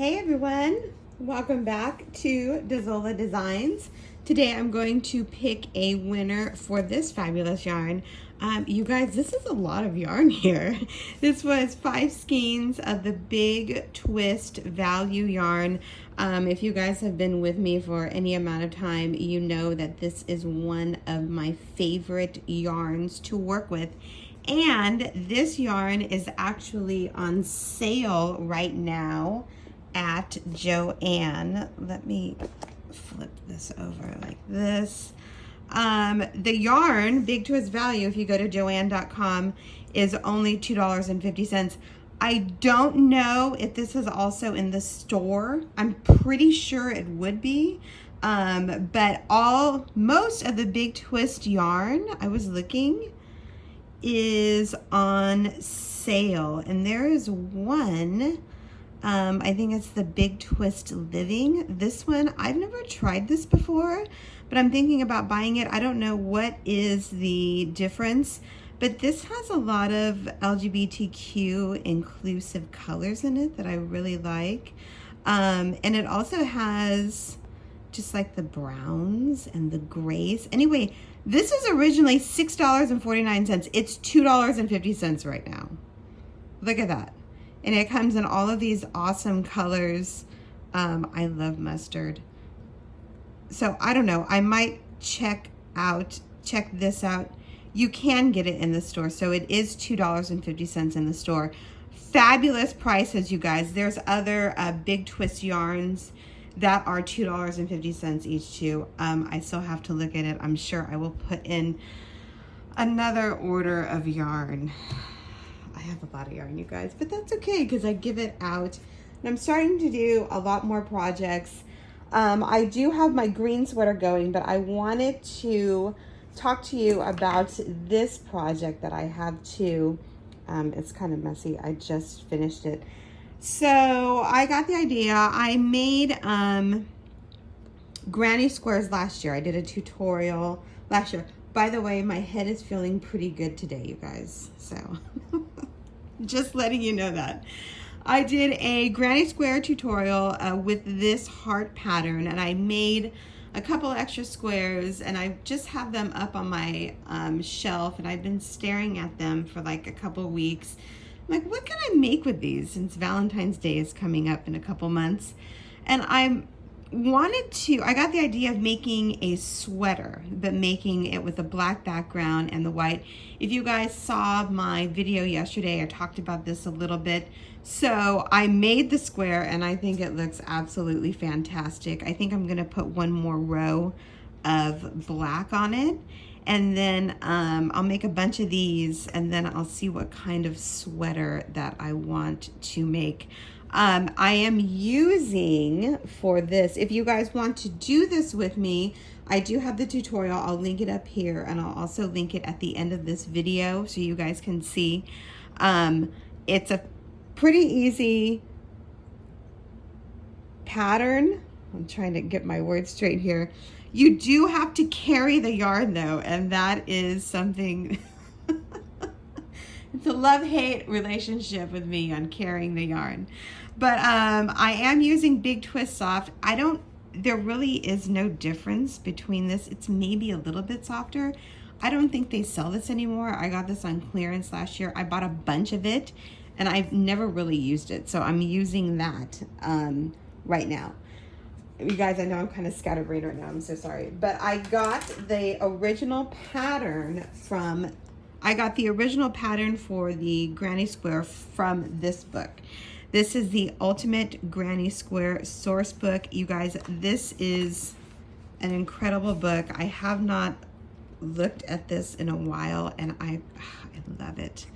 Hey everyone, welcome back to Dazola Designs. Today I'm going to pick a winner for this fabulous yarn. You guys, this is a lot of yarn here. This was 5 skeins of the Big Twist Value yarn. If you guys have been with me for any amount of time, you know that this is one of my favorite yarns to work with. And this yarn is actually on sale right now at Joann. Let me flip this over like this. The yarn, Big Twist Value, if you go to joann.com, is only $2.50. I don't know if this is also in the store. I'm pretty sure it would be. But most of the Big Twist yarn, I was looking, is on sale. And there is one, I think it's the Big Twist Living. This one, I've never tried this before, but I'm thinking about buying it. I don't know what is the difference, but this has a lot of LGBTQ inclusive colors in it that I really like. And it also has just like the browns and the grays. Anyway, this is originally $6.49. It's $2.50 right now. Look at that. And it comes in all of these awesome colors. I love mustard. So I don't know, I might check this out. You can get it in the store. So it is $2.50 in the store. Fabulous prices, you guys. There's other Big Twist yarns that are $2.50 each too. I still have to look at it. I'm sure I will put in another order of yarn. I have a lot of yarn, you guys, but that's okay because I give it out. And I'm starting to do a lot more projects. I do have my green sweater going, but I wanted to talk to you about this project that I have too. It's kind of messy. I just finished it. So I got the idea. I made granny squares last year. I did a tutorial last year. By the way, my head is feeling pretty good today, you guys. So just letting you know that. I did a granny square tutorial with this heart pattern, and I made a couple extra squares, and I just have them up on my shelf, and I've been staring at them for like a couple weeks. I'm like, what can I make with these since Valentine's Day is coming up in a couple months? And I got the idea of making a sweater, but making it with a black background and the white. If you guys saw my video yesterday, I talked about this a little bit. So I made the square and I think it looks absolutely fantastic. I think I'm gonna put one more row of black on it. And then I'll make a bunch of these, and then I'll see what kind of sweater that I want to make. I am using for this, if you guys want to do this with me, I do have the tutorial. I'll link it up here, and I'll also link it at the end of this video so you guys can see. It's a pretty easy pattern. I'm trying to get my words straight here. You do have to carry the yarn though, and that is something, it's a love-hate relationship with me on carrying the yarn. But I am using Big Twist Soft. There really is no difference between this. It's maybe a little bit softer. I don't think they sell this anymore. I got this on clearance last year. I bought a bunch of it and I've never really used it. So I'm using that right now. You guys, I know I'm kind of scatterbrained right now. I'm so sorry. But I got the original pattern for the Granny Square from this book. This is the Ultimate Granny Square Source Book. You guys, this is an incredible book. I have not looked at this in a while, and I love it.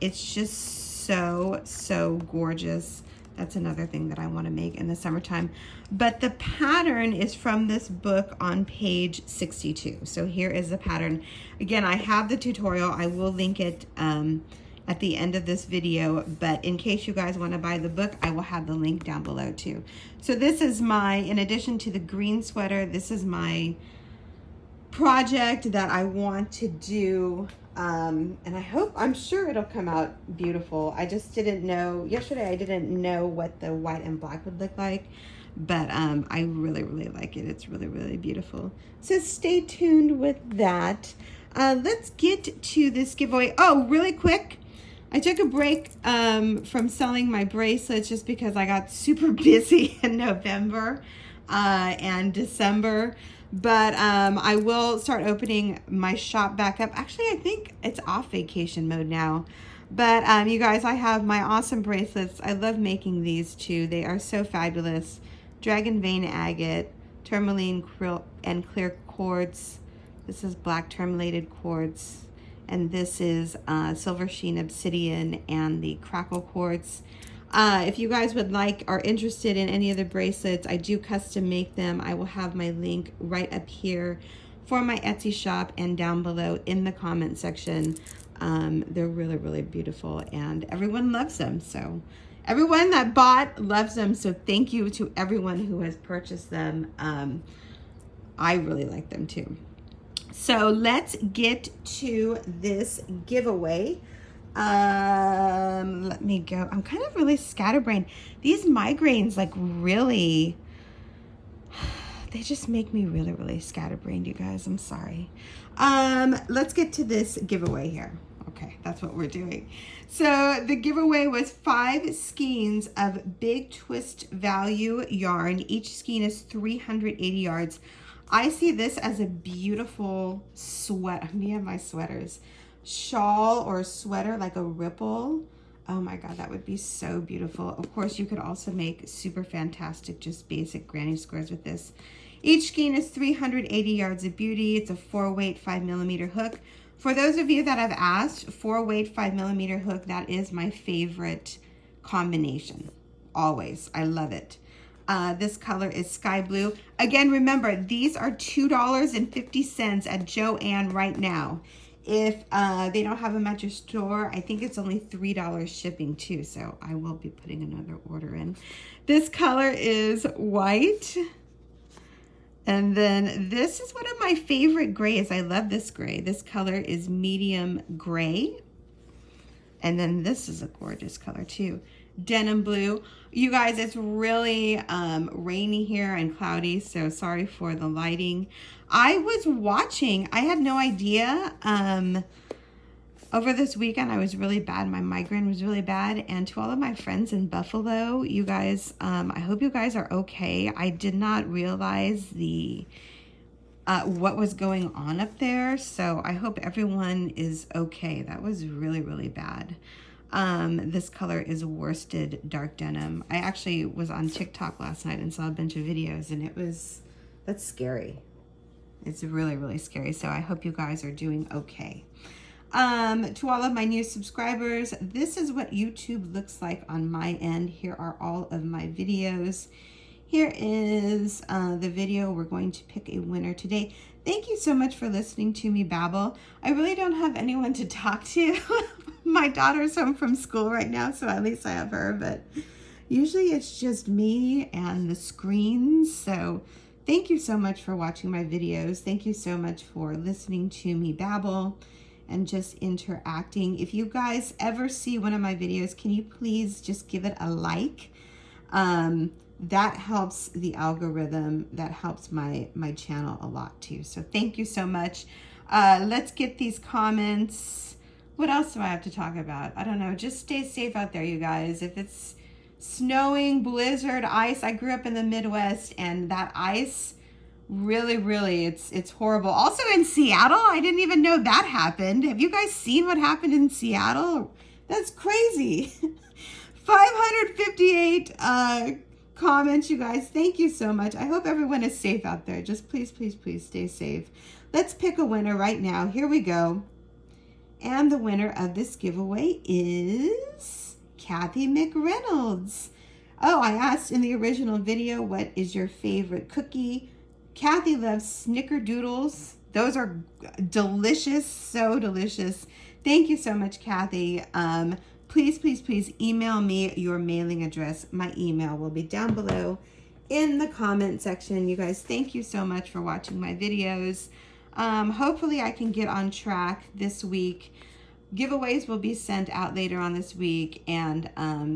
It's just so gorgeous. That's another thing that I want to make in the summertime. But the pattern is from this book on page 62. So here is the pattern. Again, I have the tutorial. I will link it at the end of this video. But in case you guys want to buy the book, I will have the link down below too. So this is in addition to the green sweater, this is my project that I want to do And I'm sure it'll come out beautiful. I just didn't know, yesterday I didn't know what the white and black would look like, but I really, really like it. It's really, really beautiful. So stay tuned with that. Let's get to this giveaway. Oh, really quick. I took a break from selling my bracelets just because I got super busy in November and December. But I will start opening my shop back up. Actually, I think it's off vacation mode now. But you guys, I have my awesome bracelets. I love making these too. They are so fabulous. Dragon Vein Agate, Tourmaline and Clear Quartz. This is black tourmalated quartz. And this is Silver Sheen Obsidian and the Crackle Quartz. If you guys are interested in any of the bracelets, I do custom make them. I will have my link right up here for my Etsy shop and down below in the comment section. They're really, really beautiful and everyone loves them. So everyone that bought loves them. So thank you to everyone who has purchased them. I really like them too. So let's get to this giveaway. Let me go. I'm kind of really scatterbrained. These migraines really, they just make me really, really scatterbrained, you guys. I'm sorry. Let's get to this giveaway here. Okay, that's what we're doing. So the giveaway was 5 skeins of Big Twist Value yarn. Each skein is 380 yards. I see this as a beautiful sweat. Me and my sweaters. Shawl or sweater, like a ripple. Oh my God, that would be so beautiful. Of course, you could also make super fantastic, just basic granny squares with this. Each skein is 380 yards of beauty. It's a 4-weight 5mm hook. For those of you that have asked, 4-weight 5mm hook, that is my favorite combination. Always, I love it. This color is sky blue. Again, remember, these are $2.50 at Joann right now. If they don't have them at your store, I think it's only $3 shipping too. So I will be putting another order in. This color is white. And then this is one of my favorite grays. I love this gray. This color is medium gray. And then this is a gorgeous color too. Denim blue. You guys, it's really rainy here and cloudy, so sorry for the lighting. I was watching, I had no idea. Over this weekend, I was really bad. My migraine was really bad. And to all of my friends in Buffalo, you guys, I hope you guys are okay. I did not realize what was going on up there. So I hope everyone is okay. That was really, really bad. This color is worsted dark denim. I actually was on TikTok last night and saw a bunch of videos, and that's scary. It's really, really scary. So I hope you guys are doing okay. To all of my new subscribers, this is what YouTube looks like on my end. Here are all of my videos. Here is the video. We're going to pick a winner today. Thank you so much for listening to me babble. I really don't have anyone to talk to. My daughter's home from school right now, so at least I have her, but usually it's just me and the screens. So thank you so much for watching my videos. Thank you so much for listening to me babble and just interacting. If you guys ever see one of my videos, can you please just give it a like? That helps the algorithm. That helps my channel a lot too. So thank you so much. Let's get these comments. What else do I have to talk about? I don't know. Just stay safe out there, you guys. If it's snowing, blizzard, ice. I grew up in the Midwest, and that ice really, it's horrible. Also in Seattle, I didn't even know that happened. Have you guys seen what happened in Seattle? That's crazy. 558 comments, you guys. Thank you so much. I hope everyone is safe out there. Just please, please, please stay safe. Let's pick a winner right now. Here we go. And the winner of this giveaway is Kathy McReynolds. Oh, I asked in the original video, what is your favorite cookie? Kathy loves snickerdoodles. Those are delicious, so delicious. Thank you so much, Kathy. Please, please, please email me your mailing address. My email will be down below in the comment section. You guys, thank you so much for watching my videos. Hopefully I can get on track this week. Giveaways will be sent out later on this week, and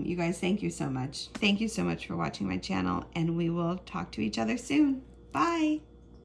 you guys, thank you so much. Thank you so much for watching my channel, and we will talk to each other soon. Bye.